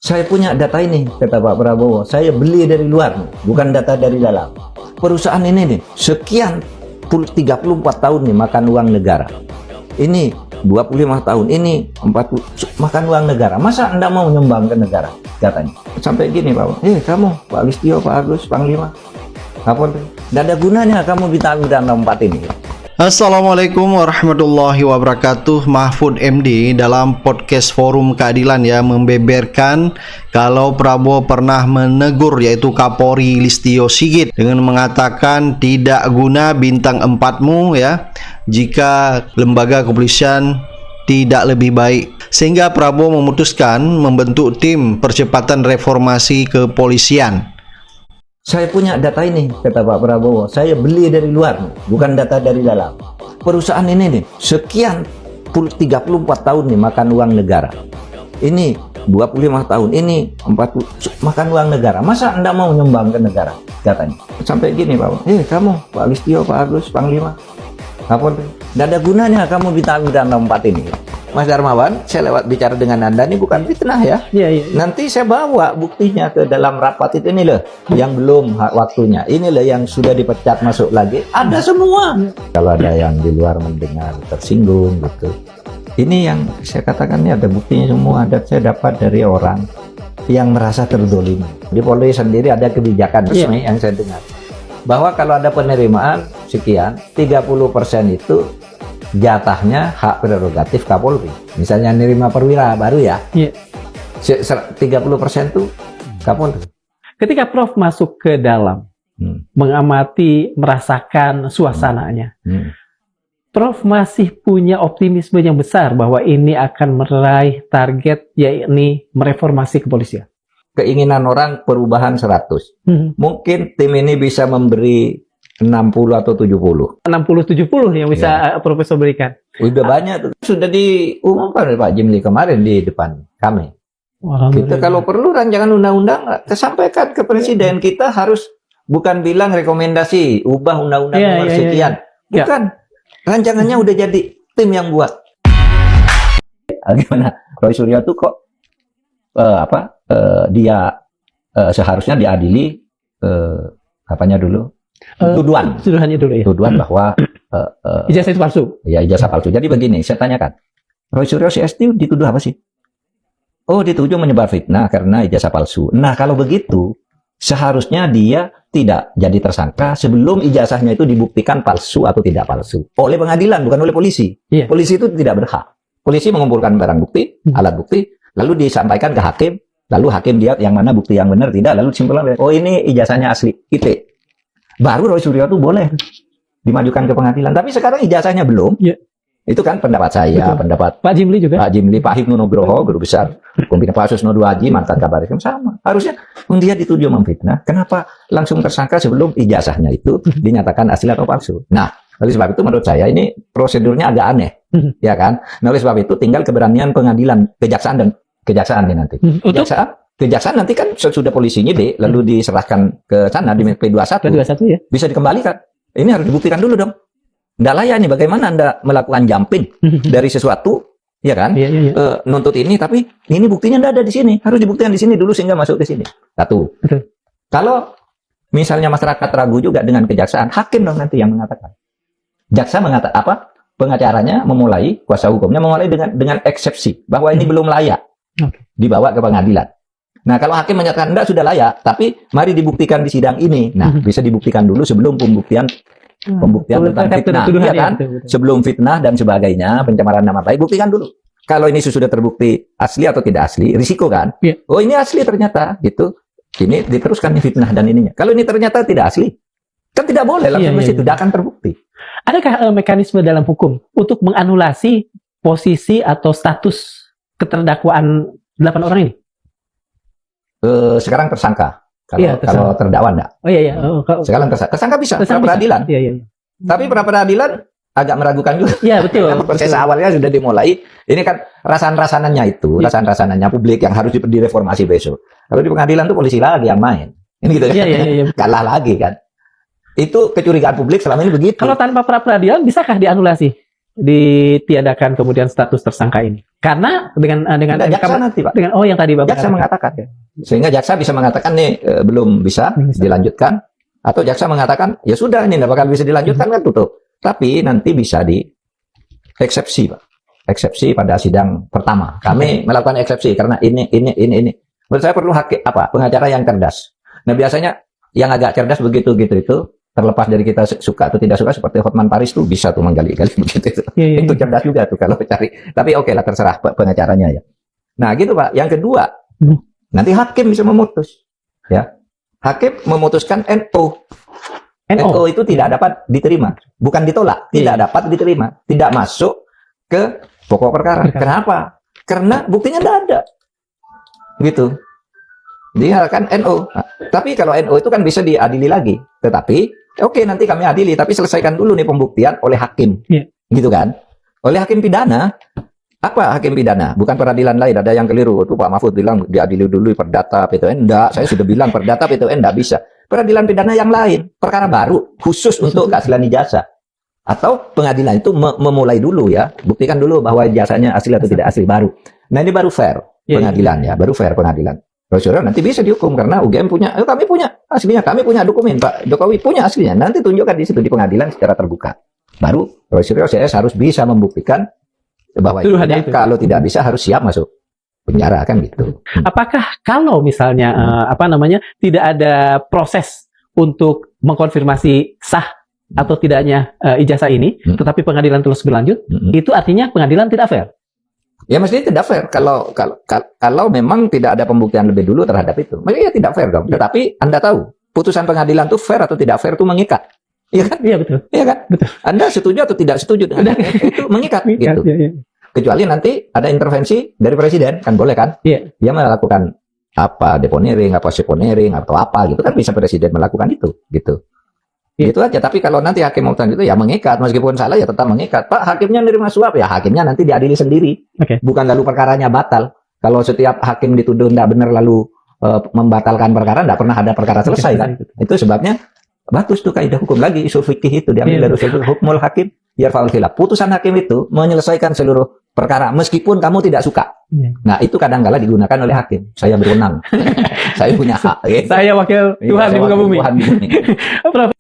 Saya punya data ini, kata Pak Prabowo. Saya beli dari luar, bukan data dari dalam. Perusahaan ini nih, sekian 34 tahun nih makan uang negara. Ini 25 tahun, ini 40 makan uang negara. Masa Anda mau nyumbang ke negara? Katanya. Sampai gini Pak, kamu, Pak Listio, Pak Agus, Panglima, Kapolri, tidak ada gunanya kamu bintang-bintang tempat ini. Assalamualaikum warahmatullahi wabarakatuh. Mahfud MD dalam podcast Forum Keadilan ya membeberkan kalau Prabowo pernah menegur yaitu Kapolri Listio Sigit dengan mengatakan tidak guna bintang 4-mu ya jika lembaga kepolisian tidak lebih baik, sehingga Prabowo memutuskan membentuk tim percepatan reformasi kepolisian. Saya punya data ini, kata Pak Prabowo. Saya beli dari luar, bukan data dari dalam. Perusahaan ini nih, sekian 34 tahun nih makan uang negara. Ini 25 tahun, ini 40 makan uang negara. Masa Anda mau nyumbang ke negara? Katanya. Sampai gini Pak, kamu, Pak Listio, Pak Agus, Panglima, Kapolri, tidak ada gunanya kamu bintang-bintang tempat ini. Mas Darmawan, saya lewat bicara dengan Anda ini bukan fitnah ya. Iya. Nanti saya bawa buktinya ke dalam rapat itu, ini loh yang belum waktunya. Ini loh yang sudah dipecat masuk lagi. Ada semua. Kalau ada yang di luar mendengar tersinggung gitu. Ini yang saya katakan ini ada buktinya semua. Ada saya dapat dari orang yang merasa terdolimi. Di Polri sendiri ada kebijakan resmi yang saya dengar. Bahwa kalau ada penerimaan sekian, 30% itu jatahnya hak prerogatif Kapolri. Misalnya nerima perwira baru ya, 30% itu Kapolri. Ketika Prof masuk ke dalam, mengamati, merasakan suasananya, Prof masih punya optimisme yang besar bahwa ini akan meraih target, yakni mereformasi kepolisian. Keinginan orang perubahan 100. Mungkin tim ini bisa memberi 60 atau 70. 60-70 yang bisa Profesor berikan. Udah banyak tuh. Sudah diumumkan oleh Pak Jimli kemarin di depan kami. Kita kalau perlu rancangan undang-undang kita sampaikan ke Presiden. Kita harus bukan bilang rekomendasi ubah undang-undang nomor sekian. Bukan. Rancangannya udah jadi, tim yang buat. Gimana? Roy Suryo tuh kok dia seharusnya diadili apanya dulu? Tuduhannya dulu ya. Tuduhan bahwa ijazah itu palsu. Ya, ijazah palsu. Jadi begini, saya tanyakan. Roy Suryo CS itu dituduh apa sih? Oh, dituduh menyebar fitnah karena ijazah palsu. Nah, kalau begitu, seharusnya dia tidak jadi tersangka sebelum ijazahnya itu dibuktikan palsu atau tidak palsu. Oleh pengadilan, bukan oleh polisi. Polisi itu tidak berhak. Polisi mengumpulkan barang bukti, alat bukti, lalu disampaikan ke hakim, lalu hakim lihat yang mana bukti yang benar, tidak, lalu disimpulkan, oh ini ijazahnya asli, IT. Baru Roy Suryo itu boleh dimajukan ke pengadilan. Tapi sekarang ijazahnya belum. Itu kan pendapat saya, pendapat Pak Jimli juga. Pak Jimli, Pak Hipnu Nugroho, guru besar Hukum Pidana, Pak Susno Duaji, mantan Kabar Reskrim, sama. Harusnya dia dituduh memfitnah. Kenapa langsung tersangka sebelum ijazahnya itu dinyatakan asli atau palsu? Nah, oleh sebab itu menurut saya ini prosedurnya agak aneh, ya kan? Nah, oleh sebab itu tinggal keberanian pengadilan, kejaksaan nih nanti. Kejaksaan nanti kan sudah polisi nyidik, lalu diserahkan ke sana di P21. Ya. Bisa dikembalikan. Ini harus dibuktikan dulu dong. Nggak layak nih bagaimana Anda melakukan jumping dari sesuatu, ya kan? Nuntut ini, tapi ini buktinya nggak ada di sini. Harus dibuktikan di sini dulu sehingga masuk ke sini. Satu. Kalau misalnya masyarakat ragu juga dengan kejaksaan, hakim dong nanti yang mengatakan. Jaksa mengatakan apa? Pengacaranya memulai, kuasa hukumnya memulai dengan eksepsi bahwa ini belum layak dibawa ke pengadilan. Nah, kalau hakim menyatakan enggak sudah layak, tapi mari dibuktikan di sidang ini. Nah, bisa dibuktikan dulu sebelum pembuktian tentang fitnah, ya kan? Sebelum fitnah dan sebagainya, pencemaran nama baik, buktikan dulu. Kalau ini sudah terbukti asli atau tidak asli, risiko kan? Oh, ini asli ternyata, gitu. Ini diteruskan nih fitnah dan ininya. Kalau ini ternyata tidak asli, kan tidak boleh langsung ke situ, tidak akan terbukti. Adakah mekanisme dalam hukum untuk menganulasi posisi atau status keterdakwaan 8 orang ini? Sekarang tersangka. Kalau terdakwa enggak. Sekarang tersangka bisa pra peradilan. Tapi pra peradilan agak meragukan juga. Iya, betul. Proses awalnya sudah dimulai. Ini kan rasan-rasanannya itu, rasan-rasanannya publik yang harus direformasi besok. Kalau di pengadilan tuh polisi lagi yang main. Ini gitu kan. Kalah lagi kan. Itu kecurigaan publik selama ini begitu. Kalau tanpa pra peradilan bisakah dianulasi? ditiadakan kemudian status tersangka ini? Karena dengan jaksa nanti, Pak. dengan yang tadi Bapak Jaksa katakan. mengatakan. Sehingga jaksa bisa mengatakan nih belum bisa dilanjutkan, atau jaksa mengatakan ya sudah ini tidak bakal bisa dilanjutkan kan tutup. Tapi nanti bisa di eksepsi, Pak. Eksepsi pada sidang pertama. Kami melakukan eksepsi karena ini. Menurut saya perlu pengacara yang cerdas. Nah, biasanya yang agak cerdas begitu gitu itu terlepas dari kita suka atau tidak suka, seperti Hotman Paris tuh bisa tuh menggali-gali begitu. Itu cerdas juga tuh kalau cari. Tapi oke lah, terserah pengacaranya ya. Nah, gitu Pak. Yang kedua, nanti hakim bisa memutus. Ya. Hakim memutuskan NO. NO itu tidak dapat diterima. Bukan ditolak, tidak dapat diterima. Tidak masuk ke pokok perkara. Kenapa? Karena buktinya tidak ada. Gitu. Dia kan NO. Nah, tapi kalau NO itu kan bisa diadili lagi. Tetapi, oke nanti kami adili, tapi selesaikan dulu nih pembuktian oleh hakim. Gitu kan? Oleh hakim pidana. Apa hakim pidana? Bukan peradilan lain. Ada yang keliru. Itu Pak Mahfud bilang diadili dulu perdata PTN. Enggak, saya sudah bilang perdata PTN enggak bisa. Peradilan pidana yang lain. Perkara baru. Khusus untuk keaslian ijazah. Atau pengadilan itu memulai dulu ya. Buktikan dulu bahwa ijazahnya asli atau tidak asli baru. Nah ini baru fair pengadilan ya. Baru fair pengadilan. Saudara nanti bisa dihukum karena UGM punya, kami punya aslinya, kami punya dokumen, Pak Jokowi punya aslinya. Nanti tunjukkan di situ di pengadilan secara terbuka. Baru Saudara CS harus bisa membuktikan bahwa kalau tidak bisa harus siap masuk penjara kan gitu. Apakah kalau misalnya tidak ada proses untuk mengkonfirmasi sah atau tidaknya ijazah ini, tetapi pengadilan terus berlanjut, itu artinya pengadilan tidak fair? Ya mestinya tidak fair kalau memang tidak ada pembuktian lebih dulu terhadap itu. Mestinya tidak fair dong. Tetapi Anda tahu, putusan pengadilan itu fair atau tidak fair itu mengikat. Iya kan? Iya betul. Iya kan? Betul. Anda setuju atau tidak setuju itu mengikat gitu. Ya. Kecuali nanti ada intervensi dari presiden, kan boleh kan? Iya. Dia melakukan apa deponering, apa seponering atau apa gitu kan bisa presiden melakukan itu gitu. Gitu aja. Tapi kalau nanti hakim memutuskan itu ya mengikat, meskipun salah ya tetap mengikat. Pak, hakimnya nerima suap ya hakimnya nanti diadili sendiri. Bukan lalu perkaranya batal. Kalau setiap hakim dituduh tidak benar lalu membatalkan perkara, tidak pernah ada perkara selesai kan. Itu sebabnya bagus tuh kaidah hukum lagi, usul fikih itu diambil dari usul hukmul hakim yarfa'ul khilaf. Putusan hakim itu menyelesaikan seluruh perkara meskipun kamu tidak suka. Nah, itu kadang-kala digunakan oleh hakim. Saya berwenang. Saya punya hak. Saya wakil Tuhan di muka bumi.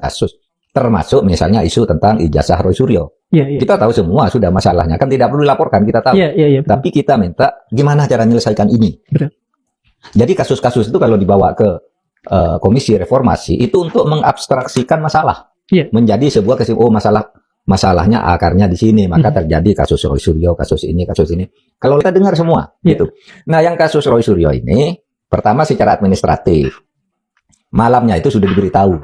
Kasus termasuk misalnya isu tentang ijazah Roy Suryo. Kita tahu semua sudah masalahnya. Kan tidak perlu dilaporkan, kita tahu. Tapi kita minta gimana cara menyelesaikan ini. Jadi kasus-kasus itu kalau dibawa ke Komisi Reformasi itu untuk mengabstraksikan masalah. Menjadi sebuah masalahnya akarnya di sini, maka terjadi kasus Roy Suryo, kasus ini. Kalau kita dengar semua, gitu. Nah, yang kasus Roy Suryo ini, pertama secara administratif, malamnya itu sudah diberitahu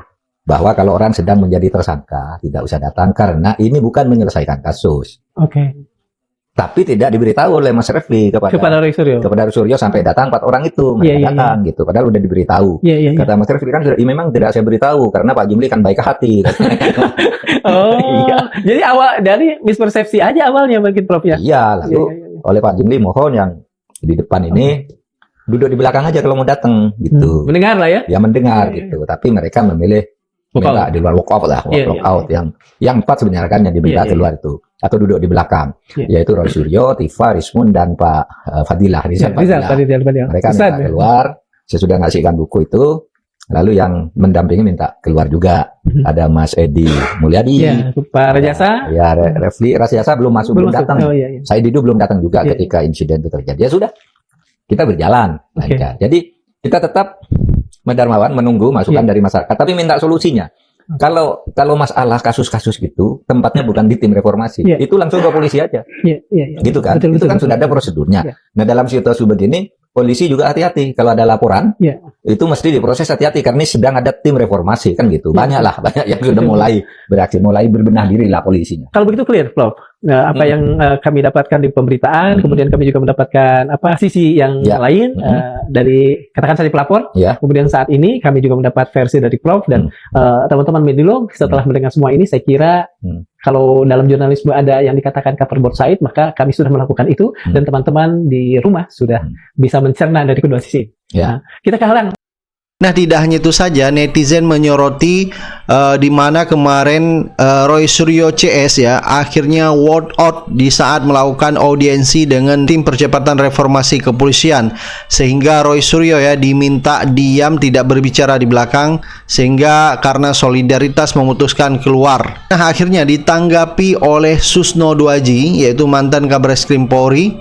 bahwa kalau orang sedang menjadi tersangka, tidak usah datang karena ini bukan menyelesaikan kasus. Tapi tidak diberitahu oleh Mas Refli kepada Roy Suryo sampai datang 4 orang itu mereka datang gitu. Padahal udah diberitahu. Kata Mas Refli kan memang tidak saya beritahu karena Pak Jimli kan baik hati. Jadi awal dari mispersepsi aja awalnya mungkin Prof ya. Iya, lalu oleh Pak Jimli mohon yang di depan ini duduk di belakang aja kalau mau datang gitu. Mendengar lah ya. Ya mendengar gitu. Tapi mereka memilih di luar walk out yang 4 sebenarnya kan yang diminta keluar itu atau duduk di belakang yaitu Roy Suryo, Tifa, Rismun dan Pak Fadilah Rizal. Mereka minta keluar. Saya sudah ngasihkan buku itu. Lalu yang mendampingi minta keluar juga. Ada Mas Edi Mulyadi, Pak Rajasa. Ya, Refli Rajasa belum belum datang. Saya Didu belum datang juga ketika insiden itu terjadi. Ya sudah, kita berjalan. Jadi kita tetap Darmawan menunggu masukan dari masyarakat, tapi minta solusinya. Kalau masalah kasus-kasus gitu, tempatnya bukan di tim reformasi, itu langsung ke polisi aja, gitu kan? Itu kan sudah ada prosedurnya. Nah, dalam situasi begini, polisi juga hati-hati. Kalau ada laporan, itu mesti diproses hati-hati karena sedang ada tim reformasi kan gitu. Banyak yang sudah mulai beraksi, mulai berbenah diri lah polisinya. Kalau begitu clear, Prof. Nah, apa yang kami dapatkan di pemberitaan, kemudian kami juga mendapatkan sisi yang lain dari katakan saja pelapor. Kemudian saat ini kami juga mendapat versi dari Prof dan teman-teman Medilog setelah mendengar semua ini, saya kira kalau dalam jurnalisme ada yang dikatakan cover both side, maka kami sudah melakukan itu dan teman-teman di rumah sudah bisa mencerna dari kedua sisi. Nah, kita kehalang Nah, tidak hanya itu saja, netizen menyoroti di mana kemarin Roy Suryo CS ya akhirnya walk out di saat melakukan audiensi dengan tim percepatan reformasi kepolisian, sehingga Roy Suryo ya diminta diam, tidak berbicara di belakang, sehingga karena solidaritas memutuskan keluar. Nah, akhirnya ditanggapi oleh Susno Duaji, yaitu mantan Kabareskrim Polri,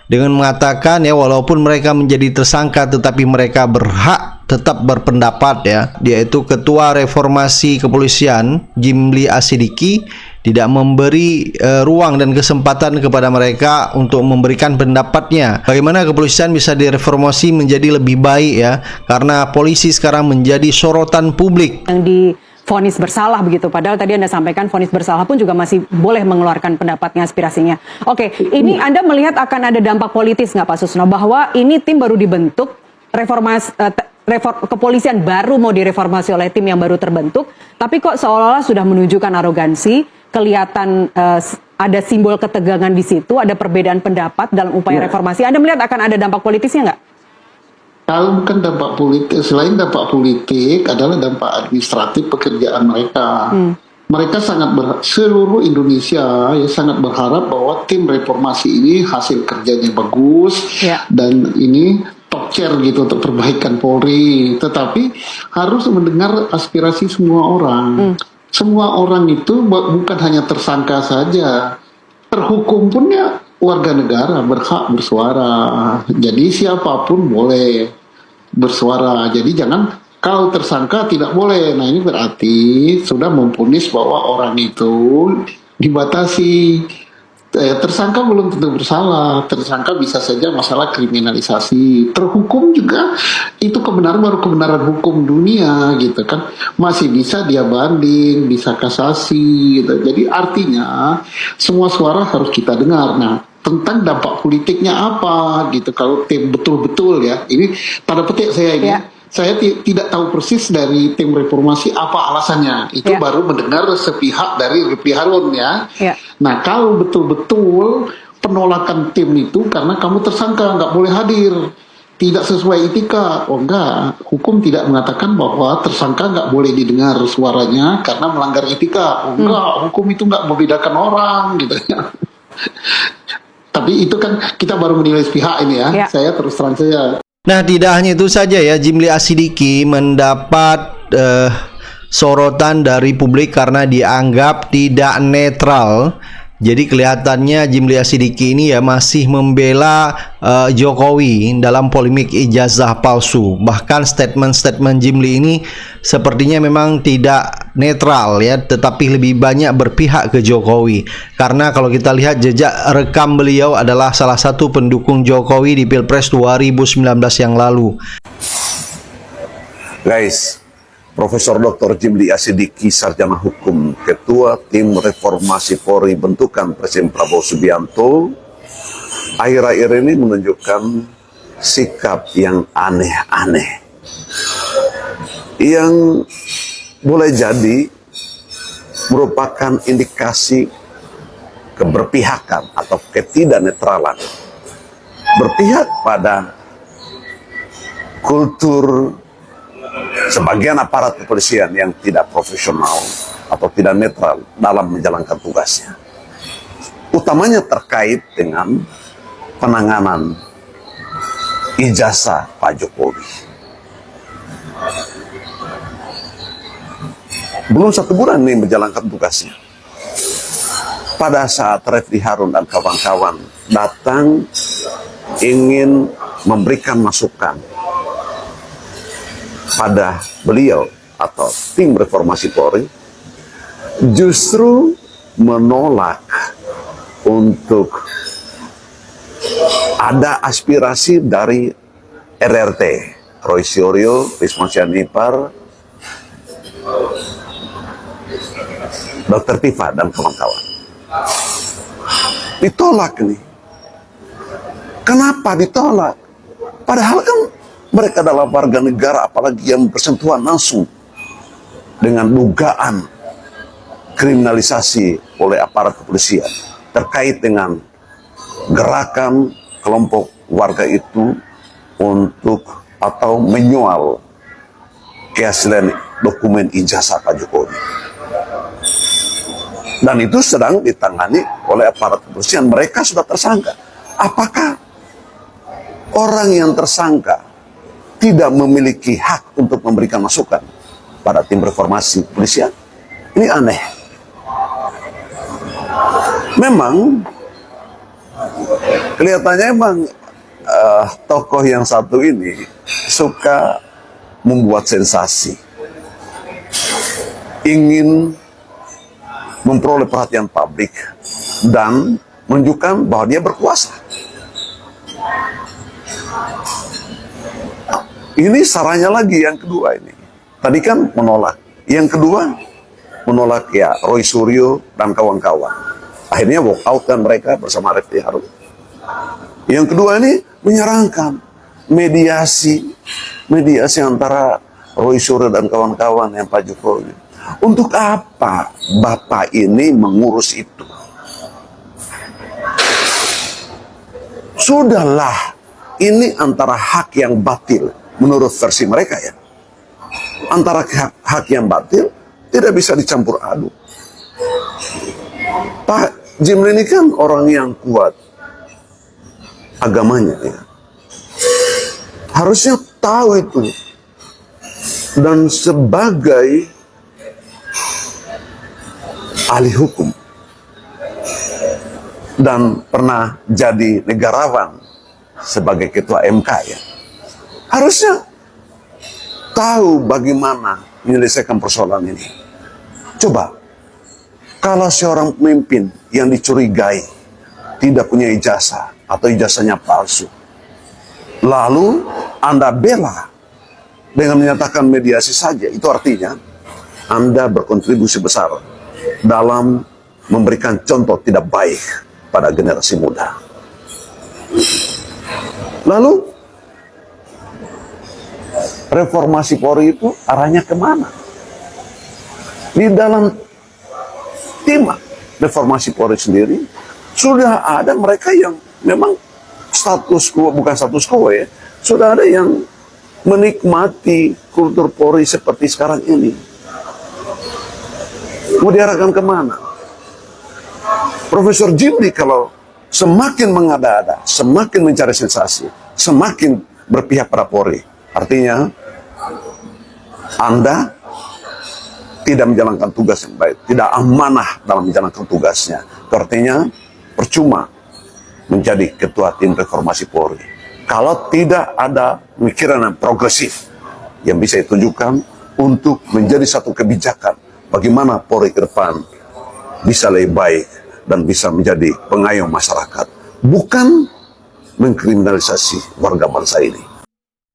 dengan mengatakan ya walaupun mereka menjadi tersangka tetapi mereka berhak tetap berpendapat ya, yaitu Ketua Reformasi Kepolisian Jimli Asidiki tidak memberi ruang dan kesempatan kepada mereka untuk memberikan pendapatnya. Bagaimana kepolisian bisa direformasi menjadi lebih baik ya, karena polisi sekarang menjadi sorotan publik. Yang divonis bersalah begitu, padahal tadi Anda sampaikan vonis bersalah pun juga masih boleh mengeluarkan pendapatnya, aspirasinya. Oke, ini Anda melihat akan ada dampak politis nggak Pak Susno, bahwa ini tim baru dibentuk, kepolisian baru mau direformasi oleh tim yang baru terbentuk, tapi kok seolah-olah sudah menunjukkan arogansi, kelihatan ada simbol ketegangan di situ, ada perbedaan pendapat dalam upaya reformasi. Anda melihat akan ada dampak politisnya nggak? Kalau bukan dampak politik, selain dampak politik adalah dampak administratif pekerjaan mereka. Mereka sangat seluruh Indonesia ya sangat berharap bahwa tim reformasi ini hasil kerjanya bagus dan ini top chair gitu untuk perbaikan Polri. Tetapi harus mendengar aspirasi semua orang. Semua orang itu bukan hanya tersangka saja, terhukum pun ya warga negara berhak bersuara. Jadi siapapun boleh bersuara. Jadi jangan kalau tersangka tidak boleh. Nah, ini berarti sudah memvonis bahwa orang itu dibatasi. Tersangka belum tentu bersalah. Tersangka bisa saja masalah kriminalisasi. Terhukum juga itu kebenaran, baru kebenaran hukum dunia gitu kan. Masih bisa dia banding, bisa kasasi gitu. Jadi artinya semua suara harus kita dengar. Nah, tentang dampak politiknya apa gitu. Kalau tim betul-betul ya, ini tanda petik saya ini. Saya tidak tahu persis dari tim reformasi apa alasannya. Itu baru mendengar sepihak dari Refli Harun ya. Nah, kalau betul-betul penolakan tim itu karena kamu tersangka, nggak boleh hadir, tidak sesuai etika. Oh enggak, hukum tidak mengatakan bahwa tersangka nggak boleh didengar suaranya karena melanggar etika. Oh enggak, hukum itu nggak membedakan orang gitu ya. Tapi itu kan kita baru menilai sepihak ini ya. Saya terus terang saja. Nah, tidak hanya itu saja ya, Jimli Asidiki mendapat sorotan dari publik karena dianggap tidak netral. Jadi kelihatannya Jimli Asidiki ini ya masih membela Jokowi dalam polemik ijazah palsu. Bahkan statement-statement Jimli ini sepertinya memang tidak netral ya, tetapi lebih banyak berpihak ke Jokowi. Karena kalau kita lihat jejak rekam beliau adalah salah satu pendukung Jokowi di Pilpres 2019 yang lalu. Guys, Profesor Dr. Jimli Asidiki, Sarjana Hukum, Ketua Tim Reformasi Polri bentukan Presiden Prabowo Subianto, akhir-akhir ini menunjukkan sikap yang aneh-aneh, yang boleh jadi merupakan indikasi keberpihakan atau ketidaknetralan, berpihak pada kultur sebagian aparat kepolisian yang tidak profesional atau tidak netral dalam menjalankan tugasnya. Utamanya terkait dengan penanganan ijazah Pak Jokowi. Belum 1 bulan ini menjalankan tugasnya. Pada saat Refli Harun dan kawan-kawan datang ingin memberikan masukan pada beliau atau tim reformasi Polri, justru menolak untuk ada aspirasi dari RRT, Roy Suryo, Risma Nipar, Dr. Tifa dan kawan-kawan. Ditolak nih. Kenapa ditolak? Padahal kan mereka adalah warga negara, apalagi yang bersentuhan langsung dengan dugaan kriminalisasi oleh aparat kepolisian terkait dengan gerakan kelompok warga itu untuk atau menyoal keaslian dokumen ijazah Pak Jokowi. Dan itu sedang ditangani oleh aparat kepolisian. Mereka sudah tersangka. Apakah orang yang tersangka tidak memiliki hak untuk memberikan masukan pada tim reformasi kepolisian? Ini aneh. Memang kelihatannya emang tokoh yang satu ini suka membuat sensasi, ingin memperoleh perhatian publik dan menunjukkan bahwa dia berkuasa. Ini sarannya lagi yang kedua ini. Tadi kan menolak. Yang kedua menolak ya Roy Suryo dan kawan-kawan. Akhirnya walk out kan mereka bersama Refli Harun. Yang kedua ini menyarankan mediasi antara Roy Suryo dan kawan-kawan yang Pak Jokowi. Untuk apa Bapak ini mengurus itu? Sudahlah, ini antara hak yang batil menurut versi mereka ya. Antara hak yang batil tidak bisa dicampur aduk. Pak Jimli ini kan orang yang kuat agamanya ya. Harusnya tahu itu. Dan sebagai ahli hukum dan pernah jadi negarawan sebagai ketua MK ya, harusnya tahu bagaimana menyelesaikan persoalan ini. Coba, kalau seorang pemimpin yang dicurigai tidak punya ijazah atau ijazahnya palsu, lalu Anda bela dengan menyatakan mediasi saja, itu artinya Anda berkontribusi besar dalam memberikan contoh tidak baik pada generasi muda. Lalu reformasi Polri itu arahnya kemana? Di dalam tim reformasi Polri sendiri sudah ada mereka yang memang status quo, bukan status quo ya, sudah ada yang menikmati kultur Polri seperti sekarang ini. Mau diarahkan kemana? Profesor Jimli kalau semakin mengada-ada, semakin mencari sensasi, semakin berpihak pada Polri, artinya Anda tidak menjalankan tugas yang baik, tidak amanah dalam menjalankan tugasnya. Itu artinya percuma menjadi ketua tim reformasi Polri kalau tidak ada pemikiran yang progresif yang bisa ditunjukkan untuk menjadi satu kebijakan bagaimana Polri ke depan bisa lebih baik dan bisa menjadi pengayom masyarakat, bukan mengkriminalisasi warga bangsa ini.